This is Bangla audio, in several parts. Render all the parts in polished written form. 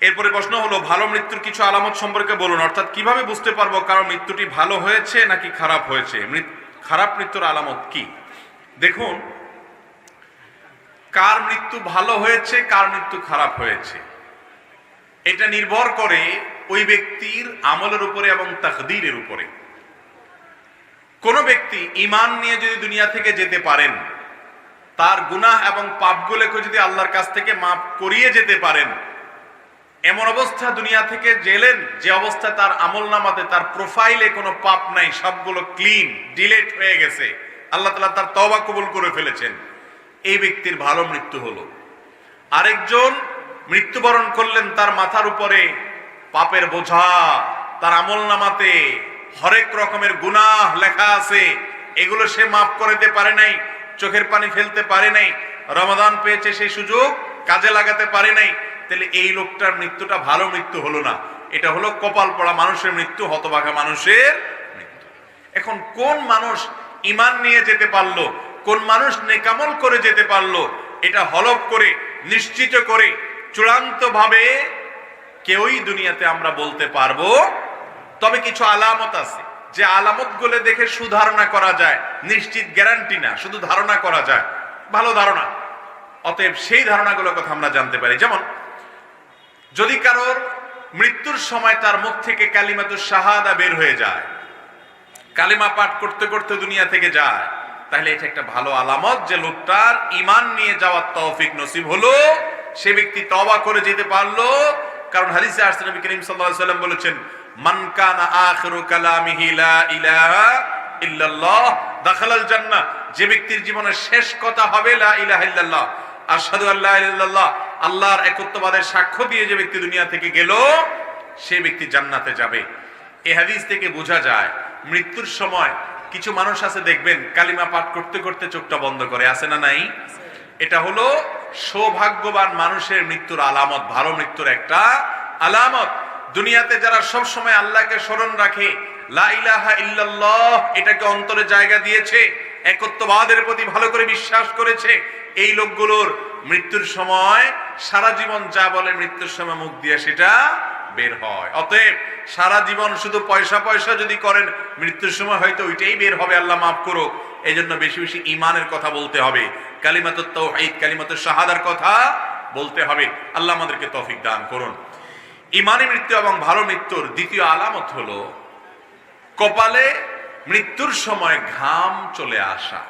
এরপরে প্রশ্ন হলো, ভালো মৃত্যুর কিছু আলামত সম্পর্কে বলুন, অর্থাৎ কিভাবে বুঝতে পারবো কারণ মৃত্যুটি ভালো হয়েছে নাকি খারাপ হয়েছে, খারাপ মৃত্যুর আলামত কি? দেখুন, কার মৃত্যু ভালো হয়েছে কার মৃত্যু খারাপ হয়েছে এটা নির্ভর করে ওই ব্যক্তির আমলের উপরে এবং তাকদীরের উপরে। কোন ব্যক্তি ঈমান নিয়ে যদি দুনিয়া থেকে যেতে পারেন, তার গুনাহ এবং পাপগুলোকে যদি আল্লাহর কাছ থেকে মাফ করিয়ে যেতে পারেন, এমন অবস্থা দুনিয়া থেকে গেলেন যে অবস্থা তার আমলনামাতে তার প্রোফাইলে কোনো পাপ নাই, সবগুলো ক্লিন ডিলিট হয়ে গেছে, আল্লাহ তাআলা তার তওবা কবুল করে ফেলেছেন, এই ব্যক্তির ভালো মৃত্যু হলো। আরেকজন মৃত্যুবরণ করলেন, তার মাথার উপরে পাপের বোঝা, তার আমলনামাতে হরেক রকমের গুনাহ লেখা আছে, এগুলো সে মাফ করতে পারে নাই, চোখের পানি ফেলতে পারে নাই, রমাদান পেয়েছে সেই সুযোগ কাজে লাগাতে পারে নাই, তাহলে এই লোকটার মৃত্যুটা ভালো মৃত্যু হলো না, এটা হলো কপাল পড়া মানুষের মৃত্যু, হতভাগা মানুষের মৃত্যু। এখন কোন মানুষ ঈমান নিয়ে যেতে পারলো, কোন মানুষ নেকামল করে যেতে পারলো, এটা হলফ করে নিশ্চিত করে চূড়ান্ত ভাবে কেউই দুনিয়াতে আমরা বলতে পারবো। তবে কিছু আলামত আছে, যে আলামত গুলো দেখে সুধারণা করা যায়, নিশ্চিত গ্যারান্টি না, শুধু ধারণা করা যায়, ভালো ধারণা। অতএব সেই ধারণাগুলোর কথা আমরা জানতে পারি। যেমন, যদি কারোর মৃত্যুর সময় তার মুখ থেকে কালিমাতুশ শাহাদা বের হয়ে যায়, কালিমা পাঠ করতে করতে দুনিয়া থেকে যায়, তাহলে এটা একটা ভালো আলামত যে লোকটার ঈমান নিয়ে যাওয়ার তৌফিক নসিব হলো, সে ব্যক্তি তওবা করে যেতে পারলো। কারণ হাদিসে আসছে, নবী করিম সাল্লাল্লাহু আলাইহি ওয়াসাল্লাম বলেছেন, মান কানা আখিরু কালামিহি লা ইলাহা ইল্লাল্লাহ দাখালাল জান্নাহ, যে ব্যক্তির জীবনের শেষ কথা হবে লা ইলাহা ইল্লাল্লাহ, আশহাদু আল্লা ইলাহা ইল্লাল্লাহ, আল্লাহর একত্ববাদের সাক্ষ্য দিয়ে যে ব্যক্তি দুনিয়া থেকে গেল, সে ব্যক্তি জান্নাতে যাবে। এই হাদিস থেকে বোঝা যায় মৃত্যুর সময় কিছু মানুষ আছে, দেখবেন কালিমা পাঠ করতে করতে চোখটা বন্ধ করে, আছে না নাই? এটা হলো সৌভাগ্যবান মানুষের মৃত্যুর আলামত, ভালো মৃত্যুর একটা আলামত। দুনিয়াতে যারা সব সময় আল্লাহকে স্মরণ রাখে, লা ইলাহা ইল্লাল্লাহ এটাকে অন্তরে জায়গা দিয়েছে, একত্ববাদের প্রতি ভালো করে বিশ্বাস করেছে, এই লোকগুলোর মৃত্যুর সময় সারা জীবন যা বলে মৃত্যুর সময় মুখ দিয়ে সেটা বের হয়। অতএব সারা জীবন শুধু পয়সা পয়সা যদি করেন, মৃত্যুর সময় হয়তো ওইটাই বের হবে, আল্লাহ মাফ করুক। এই জন্য বেশি বেশি ঈমানের কথা বলতে হবে, কালিমাতুত তাওহীদ কালিমাতুশ শাহাদার কথা বলতে হবে। আল্লাহ আমাদেরকে তৌফিক দান করুন। ঈমানী মৃত্যু এবং ভালো মৃত্যুর দ্বিতীয় আলামত হলো কপালে মৃত্যুর সময় ঘাম চলে আসা।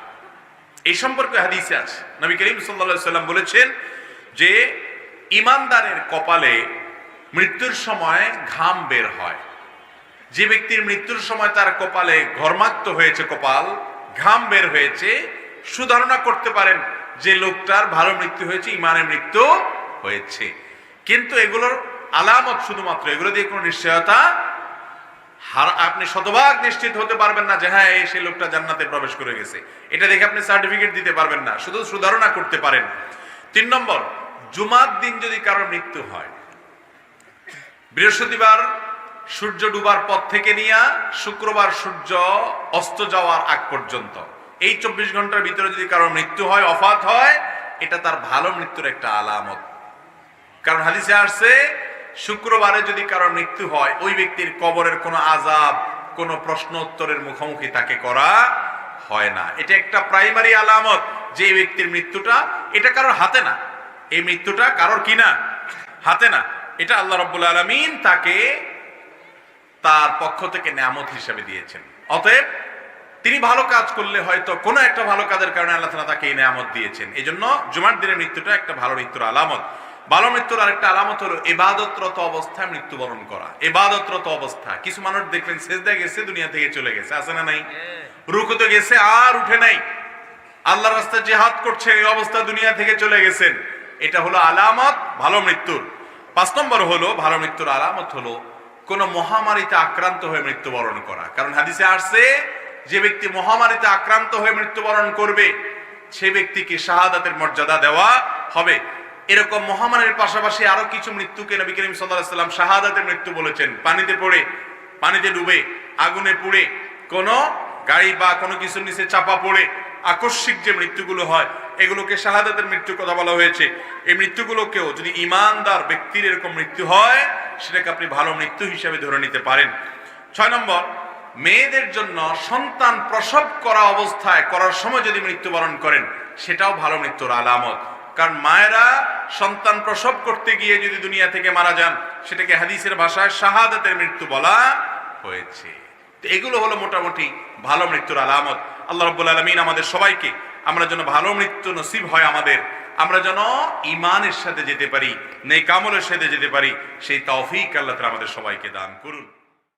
এই সম্পর্কে হাদিসে আছে, নবী করিম সাল্লাল্লাহু আলাইহি ওয়াসাল্লাম বলেছেন যে ঈমানদারের কপালে মৃত্যুর সময় ঘাম বের হয়। যে ব্যক্তির মৃত্যুর সময় তার কপালে ঘর্মাক্ত হয়েছে, কপাল ঘাম বের হয়েছে, সুধারণা করতে পারেন যে লোকটার ভালো মৃত্যু হয়েছে, ঈমানের মৃত্যু হয়েছে। কিন্তু এগুলোর আলামত শুধুমাত্র, এগুলো দিয়ে কোনো নিশ্চয়তা আপনি শতভাগ নিশ্চিত হতে পারবেন না যে হ্যাঁ সেই লোকটা জান্নাতে প্রবেশ করে গেছে, এটা দেখে আপনি সার্টিফিকেট দিতে পারবেন না, শুধু সুধারণা করতে পারেন। 3 নম্বর, জুমার দিন যদি কারোর মৃত্যু হয়, বৃহস্পতিবার সূর্য ডুবার পর থেকে নিয়ে শুক্রবার সূর্য অস্ত যাওয়ার আগ পর্যন্ত এই 24 ঘন্টার ভিতরে যদি কারোর মৃত্যু হয়, অফাত হয়, এটা তার ভালো মৃত্যুর একটা আলামত। কারণ হাদিসে আসছে, শুক্রবারে যদি কারোর মৃত্যু হয়, ওই ব্যক্তির কবরের কোনো আযাব, কোনো প্রশ্ন উত্তরের মুখোমুখি তাকে করা হয় না। এটা একটা প্রাইমারি আলামত যে এই ব্যক্তির মৃত্যুটা, এটা কারোর হাতে না, এই মৃত্যুটা কারোর কি না, হাতে না, এটা আল্লাহ রাব্বুল আলামিন তাকে তার পক্ষ থেকে নিয়ামত হিসেবে দিয়েছেন। অতএব তিনি ভালো কাজ করলে হয়তো কোনো একটা ভালো কাজের কারণে আল্লাহ তাআলা তাকে এই নিয়ামত দিয়েছেন। এই জন্য জুমার দিনের মৃত্যুটা একটা ভালো মৃত্যুর আলামত। ভালো মৃত্যুর আরেকটা আলামত হলো ইবাদতরত অবস্থায় মৃত্যুবরণ করা। ইবাদতরত অবস্থা, কিছু মানুষ দেখবেন সেজদায় গেছে, দুনিয়া থেকে চলে গেছে, আছে না নাই? রুকুতে গেছে আর উঠে নাই, আল্লাহর রাস্তায় জিহাদ করছে, এই অবস্থা দুনিয়া থেকে চলে গেছেন, এটা হলো আলামত ভালো মৃত্যুর। 5 নম্বর হলো ভালো মৃত্যুর আলামত হলো কোন মহামারীতে আক্রান্ত হয়ে মৃত্যুবরণ করা। কারণ হাদিসে আসছে, যে ব্যক্তি মহামারীতে আক্রান্ত হয়ে মৃত্যুবরণ করবে, সে ব্যক্তিকে শাহাদাতের মর্যাদা দেওয়া হবে। এরকম মহামারীর পাশাপাশি আরো কিছু মৃত্যুকে নবী করিম সাল্লাল্লাহু আলাইহি ওয়াসাল্লাম শাহাদাতের মৃত্যু বলেছেন। পানিতে পড়ে, পানিতে ডুবে, আগুনে পুড়ে, কোন গাড়ি বা কোনো কিছুর নিচে চাপা পড়ে, আকস্মিক যে মৃত্যুগুলো হয় এগুলোকে শাহাদাতের মৃত্যুর কথা বলা হয়েছে। এই মৃত্যুগুলোকেও যদি ইমানদার ব্যক্তির এরকম মৃত্যু হয় সেটাকে আপনি ভালো মৃত্যু হিসেবে ধরে নিতে পারেন। 6 নম্বর, মেয়েদের জন্য সন্তান প্রসব করা অবস্থায় করার সময় যদি মৃত্যুবরণ করেন সেটাও ভালো মৃত্যুর আলামত। কারণ মায়েরা সন্তান প্রসব করতে গিয়ে যদি দুনিয়া থেকে মারা যান সেটাকে হাদিসের ভাষায় শাহাদাতের মৃত্যু বলা হয়েছে। তো এগুলো হলো মোটামুটি ভালো মৃত্যুর আলামত। আল্লাহ রাব্বুল আলামিন আমাদের সবাইকে, আমরা যেন ভালো মৃত্যু নসিব হয় আমাদের, আমরা যেন ঈমানের সাথে যেতে পারি, নেক আমলের সাথে যেতে পারি, সেই তৌফিক আল্লাহ তাআলা আমাদের সবাইকে দান করুন।